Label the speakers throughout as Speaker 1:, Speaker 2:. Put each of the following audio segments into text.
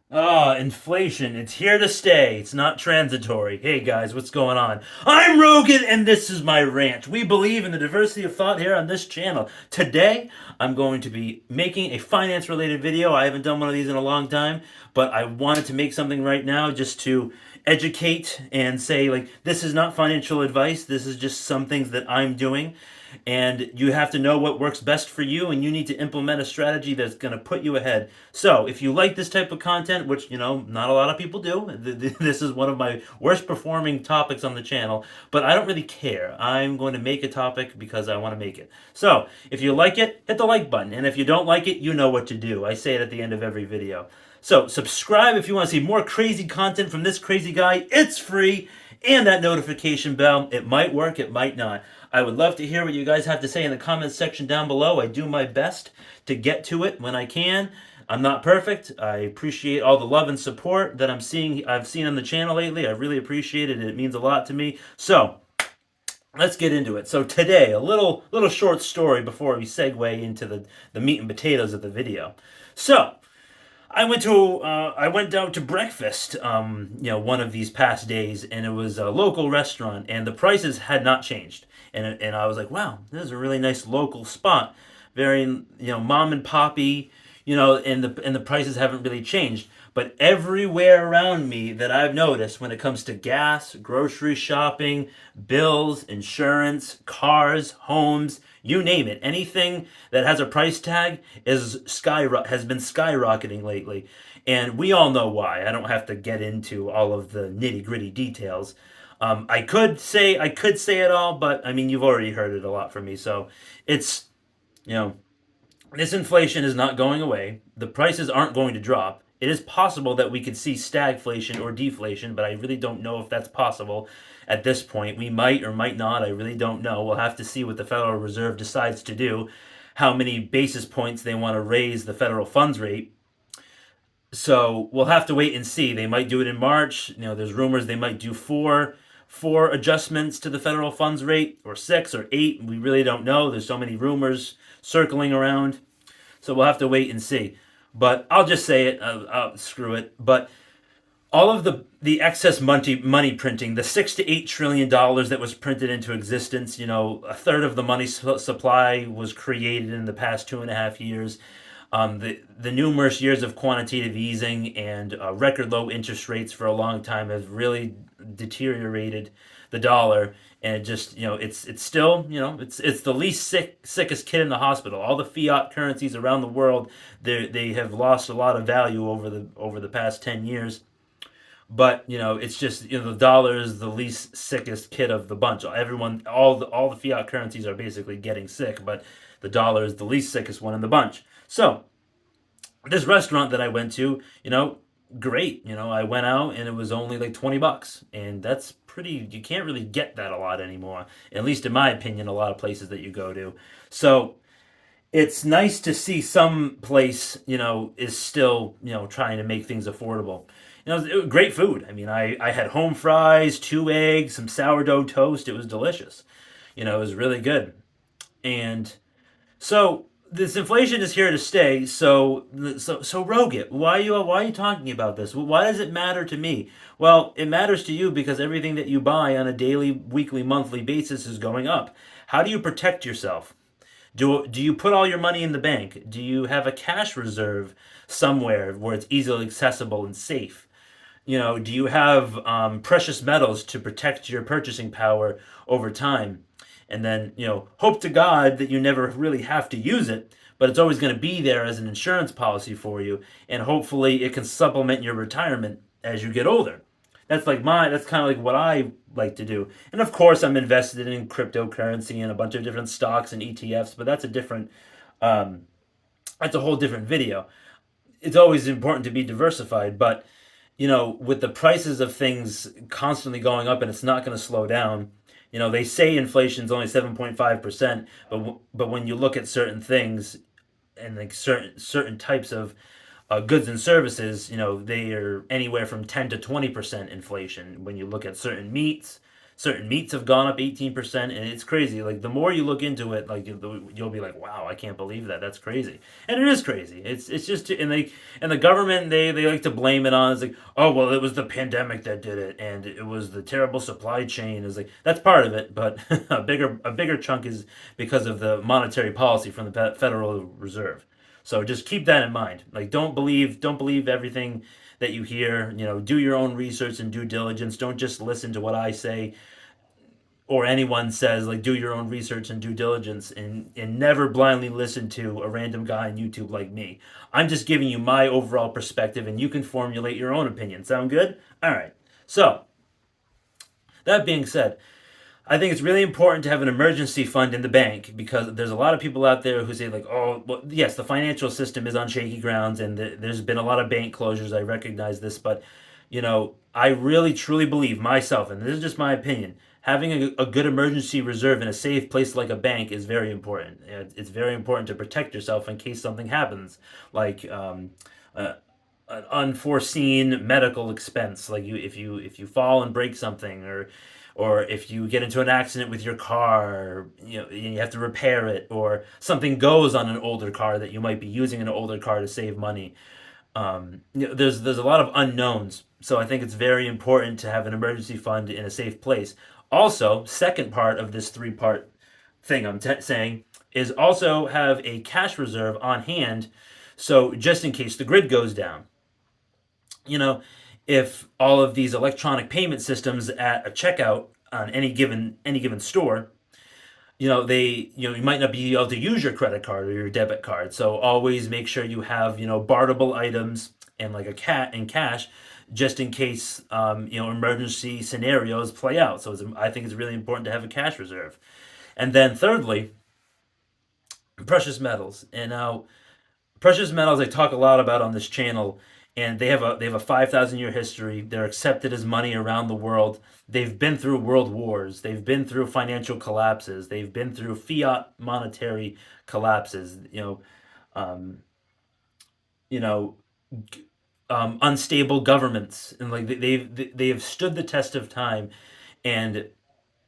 Speaker 1: Inflation. It's here to stay. It's not transitory. Hey guys, what's going on? I'm Rogan and this is my rant. We believe in the diversity of thought here on this channel. Today, I'm going to be making a finance related video. I haven't done one of these in a long time, but I wanted to make something right now just to educate and say, like, this is not financial advice. This is just some things that I'm doing. And you have to know what works best for you, and you need to implement a strategy that's going to put you ahead. So if you like this type of content, which not a lot of people do, this is one of my worst performing topics on the channel, but I don't really care. I'm going to make a topic because I want to make it. So if you like it, hit the like button, and if you don't like it, you know what to do. I say it at the end of every video. So subscribe if you want to see more crazy content from this crazy guy. It's free. And that notification bell. It might work, it might not. I would love to hear what you guys have to say in the comments section down below. I do my best to get to it when I can. I'm not perfect. I appreciate all the love and support that I've seen on the channel lately. I really appreciate it. It means a lot to me. So, let's get into it. So today, a little short story before we segue into the meat and potatoes of the video. So, I went out to breakfast, one of these past days, and it was a local restaurant, and the prices had not changed, and I was like, wow, this is a really nice local spot, very mom and poppy, and the prices haven't really changed. But everywhere around me that I've noticed when it comes to gas, grocery shopping, bills, insurance, cars, homes, you name it, anything that has a price tag has been skyrocketing lately. And we all know why. I don't have to get into all of the nitty-gritty details. I could say it all, but I mean you've already heard it a lot from me. So it's you know this inflation is not going away. The prices aren't going to drop. It is possible that we could see stagflation or deflation, but I really don't know if that's possible at this point. We might or might not. I really don't know. We'll have to see what the Federal Reserve decides to do, how many basis points they want to raise the federal funds rate. So we'll have to wait and see. They might do it in March. There's rumors they might do four adjustments to the federal funds rate, or six or eight. We really don't know. There's so many rumors circling around. So we'll have to wait and see. But I'll just say it. Screw it. But all of the excess money printing, the $6 to $8 trillion that was printed into existence, a third of the money supply was created in the past 2.5 years. The numerous years of quantitative easing and record low interest rates for a long time have really deteriorated the dollar, and it just it's still it's the least sickest kid in the hospital. All the fiat currencies around the world, they have lost a lot of value over the past 10 years. But it's just the dollar is the least sickest kid of the bunch. All the fiat currencies are basically getting sick, but the dollar is the least sickest one in the bunch. So this restaurant that I went to, great. I went out and it was only like $20, and that's pretty. You can't really get that a lot anymore. At least in my opinion, a lot of places that you go to. So it's nice to see some place, is still, trying to make things affordable. It was great food. I mean, I had home fries, 2 eggs, some sourdough toast. It was delicious. It was really good. And so this inflation is here to stay. So Rogan, why are you talking about this? Why does it matter to me? Well, it matters to you because everything that you buy on a daily, weekly, monthly basis is going up. How do you protect yourself? Do you put all your money in the bank? Do you have a cash reserve somewhere where it's easily accessible and safe? Do you have precious metals to protect your purchasing power over time? And then, hope to God that you never really have to use it, but it's always going to be there as an insurance policy for you. And hopefully it can supplement your retirement as you get older. That's kind of like what I like to do. And of course, I'm invested in cryptocurrency and a bunch of different stocks and ETFs, but um, that's a whole different video. It's always important to be diversified, but with the prices of things constantly going up and it's not going to slow down. They say inflation is only 7.5%, but when you look at certain things and like certain types of goods and services, they are anywhere from 10 to 20% inflation. When you look at certain meats, Certain meats have gone up 18%, and it's crazy. Like the more you look into it, like you'll be like, "Wow, I can't believe that. That's crazy." And it is crazy. It's just and the government they like to blame it on. It's like, "Oh, well, it was the pandemic that did it, and it was the terrible supply chain." Is like that's part of it, but a bigger chunk is because of the monetary policy from the Federal Reserve. So just keep that in mind. Like don't believe everything that you hear. Do your own research and due diligence. Don't just listen to what I say or anyone says. Like do your own research and due diligence, and never blindly listen to a random guy on YouTube like me. I'm just giving you my overall perspective, and you can formulate your own opinion. Sound good? All right. So that being said, I think it's really important to have an emergency fund in the bank, because there's a lot of people out there who say like, oh, well, yes, the financial system is on shaky grounds, and there's been a lot of bank closures. I recognize this, but I really truly believe myself, and this is just my opinion. Having a good emergency reserve in a safe place like a bank is very important. It's very important to protect yourself in case something happens, like uh, an unforeseen medical expense, like if you fall and break something, or if you get into an accident with your car, and you have to repair it, or something goes on an older car that you might be using an older car to save money. There's a lot of unknowns, so I think it's very important to have an emergency fund in a safe place. Also, second part of this three-part thing saying is also have a cash reserve on hand, so just in case the grid goes down. you know, if all of these electronic payment systems at a checkout on any given store, you might not be able to use your credit card or your debit card. So always make sure you have barterable items and like a cat and cash, just in case emergency scenarios play out. So I think it's really important to have a cash reserve. And then thirdly, precious metals. And now precious metals I talk a lot about on this channel, and they have a 5,000 year history. They're accepted as money around the world. They've been through world wars. They've been through financial collapses. They've been through fiat monetary collapses. Um, you know, Unstable governments, and like they have stood the test of time, and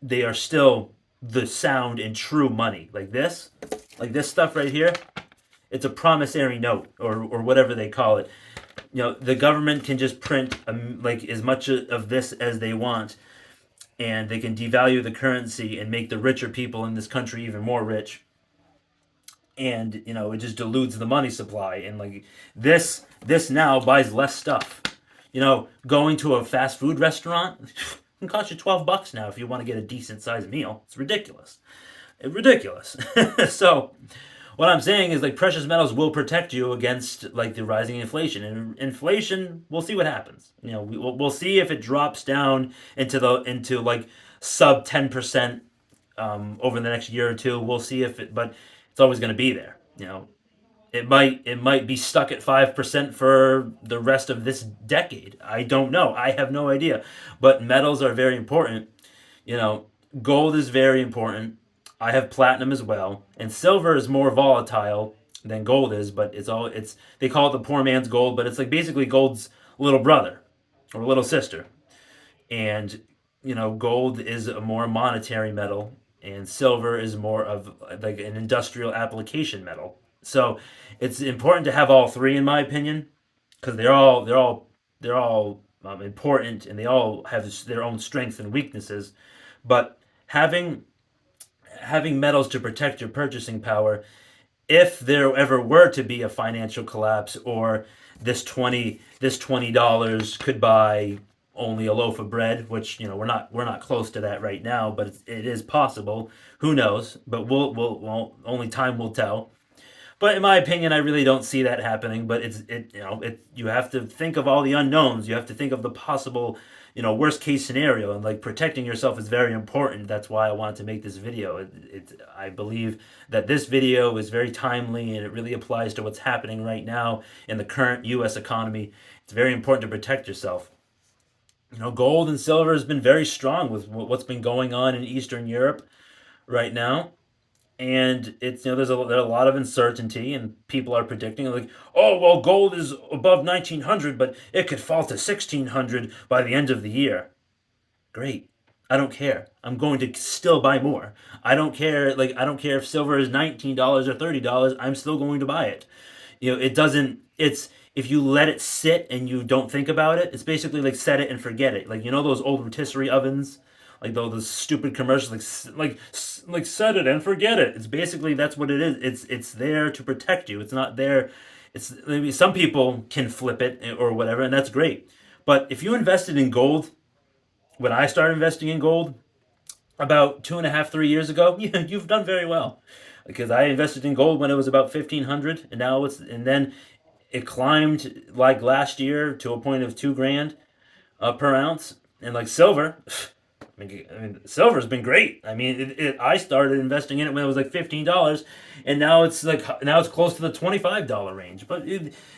Speaker 1: they are still the sound and true money. Like this stuff right here. It's a promissory note, or whatever they call it. The government can just print like as much of this as they want, and they can devalue the currency and make the richer people in this country even more rich. And it just dilutes the money supply, and like this now buys less stuff. Going to a fast food restaurant can cost you $12 now if you want to get a decent sized meal. It's ridiculous. Ridiculous. So what I'm saying is, like, precious metals will protect you against like the rising inflation. And inflation, we'll see what happens. We'll see if it drops down into like sub 10% over the next year or two. We'll see if it, but it's always going to be there. It might be stuck at 5% for the rest of this decade. I don't know. I have no idea. But metals are very important. You know, Gold is very important. I have platinum as well, and silver is more volatile than gold is, but it's they call it the poor man's gold, but it's like basically gold's little brother or little sister. And gold is a more monetary metal, and silver is more of like an industrial application metal. So it's important to have all three, in my opinion, because they're all important, and they all have their own strengths and weaknesses. But having metals to protect your purchasing power, if there ever were to be a financial collapse, or this $20 could buy only a loaf of bread, which we're not close to that right now, but it is possible. Who knows? But only time will tell. But in my opinion, I really don't see that happening. But you have to think of all the unknowns. You have to think of the possible, worst case scenario, and like protecting yourself is very important. That's why I wanted to make this video. I believe that this video is very timely, and it really applies to what's happening right now in the current U.S. economy. It's very important to protect yourself. Gold and silver has been very strong with what's been going on in Eastern Europe right now. And it's there's a lot of uncertainty, and people are predicting like, oh well, gold is above 1900, but it could fall to 1600 by the end of the year. Great. I don't care. I'm going to still buy more. I don't care. Like, I don't care if silver is $19 or $30. I'm still going to buy it. It doesn't. It's if you let it sit and you don't think about it. It's basically like set it and forget it. Like, those old rotisserie ovens, like those stupid commercials, like set it and forget it. It's basically that's what it is. It's there to protect you. It's not there. It's maybe some people can flip it or whatever, and that's great. But if you invested in gold, when I started investing in gold about 2.5, 3 years ago, yeah, you've done very well. Because I invested in gold when it was about 1,500, and then it climbed like last year to a point of 2 grand per ounce, and like silver. I mean, silver's been great. I mean, I started investing in it when it was like $15, and now it's close to the $25 range. But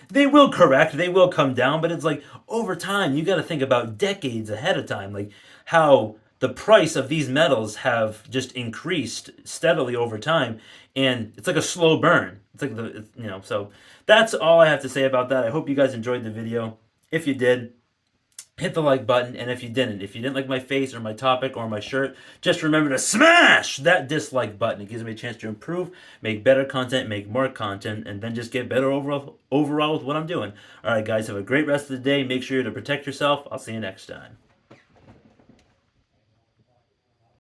Speaker 1: they will correct, they will come down. But it's like over time, you got to think about decades ahead of time, like how the price of these metals have just increased steadily over time, and it's like a slow burn. It's like So that's all I have to say about that. I hope you guys enjoyed the video. If you did, hit the like button, and if you didn't like my face or my topic or my shirt, just remember to smash that dislike button. It gives me a chance to improve, make better content, make more content, and then just get better overall with what I'm doing. All right, guys, have a great rest of the day. Make sure to protect yourself. I'll see you next time.